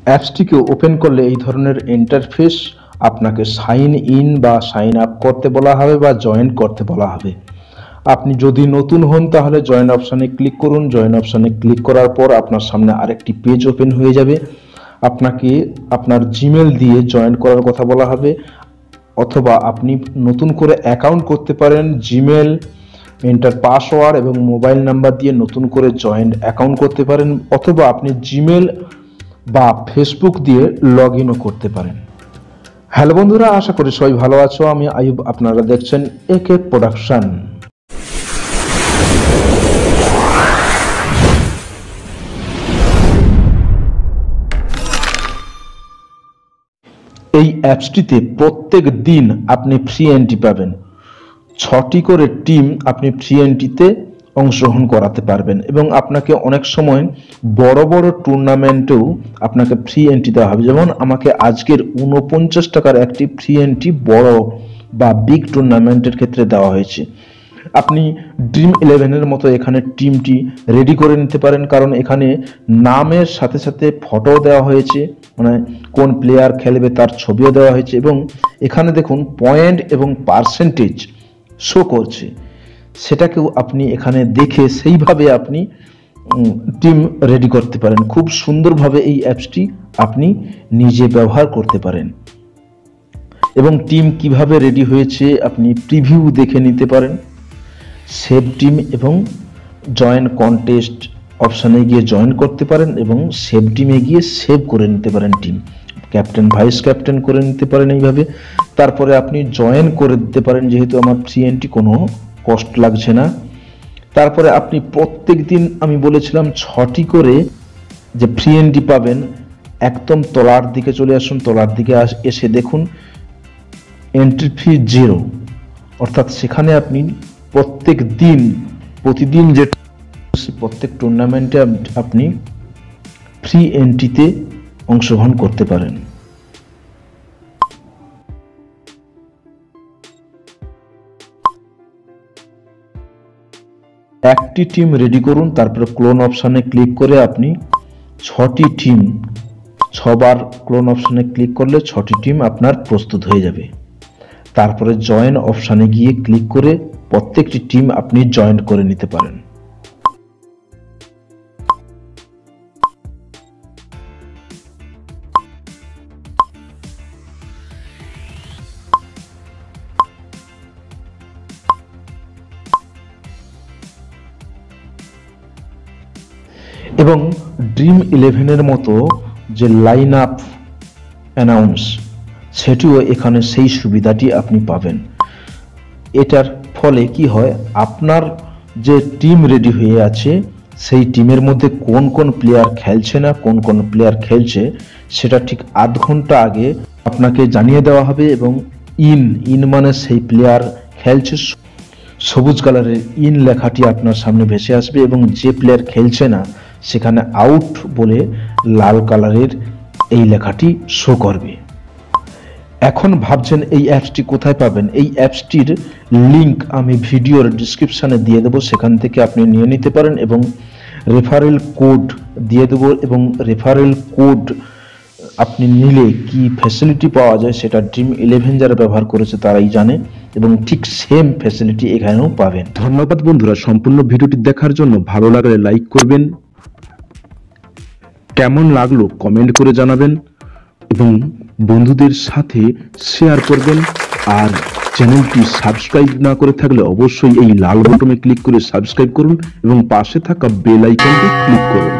অ্যাপসটিকে open করলে এই ধরনের ইন্টারফেস আপনাকে সাইন ইন বা সাইন আপ করতে বলা হবে বা জয়েন করতে বলা হবে। আপনি যদি নতুন হন তাহলে জয়েন অপশানে ক্লিক করুন। জয়েন অপশানে ক্লিক করার পর আপনার সামনে আরেকটি পেজ ওপেন হয়ে যাবে। আপনাকে আপনার জিমেল দিয়ে জয়েন করার কথা বলা হবে, অথবা আপনি নতুন করে অ্যাকাউন্ট করতে পারেন। জিমেল, এন্টার পাসওয়ার্ড এবং মোবাইল নাম্বার দিয়ে নতুন করে জয়েন্ট অ্যাকাউন্ট করতে পারেন, অথবা আপনি জিমেল বা ফেসবুক দিয়ে লগ ইনও করতে পারেন। হ্যালো বন্ধুরা, আশা করি সবাই ভালো আছো। আমি আয়ুব, আপনারা দেখছেন একে প্রোডাকশন। এই অ্যাপসটিতে প্রত্যেক দিন আপনি ফ্রি এন্ট্রি পাবেন। 6টি করে টিম আপনি ফ্রি এন্ট্রিতে অংশগ্রহণ করাতে পারবেন এবং আপনাকে অনেক সময় বড় বড় টুর্নামেন্টেও আপনাকে ফ্রি এন্ট্রি দেওয়া হবে। যেমন আমাকে আজকের 49 টাকার একটি ফ্রি এন্ট্রি বড় বা বিগ টুর্নামেন্টের ক্ষেত্রে দেওয়া হয়েছে। আপনি ড্রিম 11-এর মতো এখানে টিমটি রেডি করে নিতে পারেন, কারণ এখানে নামের সাথে সাথে ফটো দেওয়া হয়েছে, মানে কোন প্লেয়ার খেলবে তার ছবিও দেওয়া হয়েছে, এবং এখানে দেখুন পয়েন্ট এবং পার্সেন্টেজ শো করছে। সেটাকেও আপনি এখানে দেখে সেইভাবে আপনি টিম রেডি করতে পারেন। খুব সুন্দরভাবে এই অ্যাপসটি আপনি নিজে ব্যবহার করতে পারেন এবং টিম কিভাবে রেডি হয়েছে আপনি প্রিভিউ দেখে নিতে পারেন। সেভ টিম এবং জয়েন কন্টেস্ট অপশানে গিয়ে জয়েন করতে পারেন এবং সেভ টিমে গিয়ে সেভ করে নিতে পারেন টিম, ক্যাপ্টেন ভাইস ক্যাপ্টেন করে নিতে পারেন এইভাবে। তারপরে আপনি জয়েন করে দিতে পারেন, যেহেতু আমার ফ্রি এন্ট্রি কোনো কষ্ট লাগছে না। তারপরে আপনি প্রত্যেক দিন, আমি বলেছিলাম 6টি করে যে ফ্রি এন্ট্রি পাবেন। একদম তলার দিকে চলে আসুন, তলার দিকে এসে দেখুন এন্ট্রি ফি 0, অর্থাৎ সেখানে আপনি প্রতিদিন যে প্রত্যেক টুর্নামেন্টে আপনি ফ্রি এন্ট্রিতে অংশগ্রহণ করতে পারেন। একটি টিম রেডি করুন, তারপরে ক্লোন অপশানে ক্লিক করে আপনি 6টি টিম 6বার ক্লোন অপশানে ক্লিক করলে 6টি টিম আপনার প্রস্তুত হয়ে যাবে। তারপরে জয়েন অপশানে গিয়ে ক্লিক করে প্রত্যেকটি টিম আপনি জয়েন করে নিতে পারেন। এবং ড্রিম 11-এর মতো যে লাইন আপ অ্যানাউন্স, সেটিও এখানে সেই সুবিধাটি আপনি পাবেন। এটার ফলে কি হয়, আপনার যে টিম রেডি হয়ে আছে সেই টিমের মধ্যে কোন কোন প্লেয়ার খেলছে না, কোন কোন প্লেয়ার খেলছে, সেটা ঠিক আধ ঘন্টা আগে আপনাকে জানিয়ে দেওয়া হবে। এবং ইন মানে সেই প্লেয়ার খেলছে, সবুজ কালারের ইন লেখাটি আপনার সামনে ভেসে আসবে, এবং যে প্লেয়ার খেলছে না সেখানে আউট বলে লাল কালারের এই লেখাটি শো করবে। এখন ভাবছেন এই অ্যাপসটি কোথায় পাবেন? এই অ্যাপসটির লিংক আমি ভিডিওর ডিসক্রিপশানে দিয়ে দেবো, সেখান থেকে আপনি নিয়ে নিতে পারেন এবং রেফারেল কোড দিয়ে দেবো। এবং রেফারেল কোড আপনি নিলে কি ফ্যাসিলিটি পাওয়া যায় সেটা ড্রিম 11 যারা ব্যবহার করেছে তারাই জানে, এবং ঠিক সেম ফ্যাসিলিটি এখানেও পাবেন। ধন্যবাদ বন্ধুরা সম্পূর্ণ ভিডিওটি দেখার জন্য। ভালো লাগলে লাইক করবেন, কেমন লাগলো কমেন্ট করে জানাবেন এবং বন্ধুদের সাথে শেয়ার করবেন। আর চ্যানেলটি সাবস্ক্রাইব না করে থাকলে অবশ্যই এই লাল বাটনে ক্লিক করে সাবস্ক্রাইব করুন এবং পাশে থাকা বেল আইকনটি ক্লিক করুন।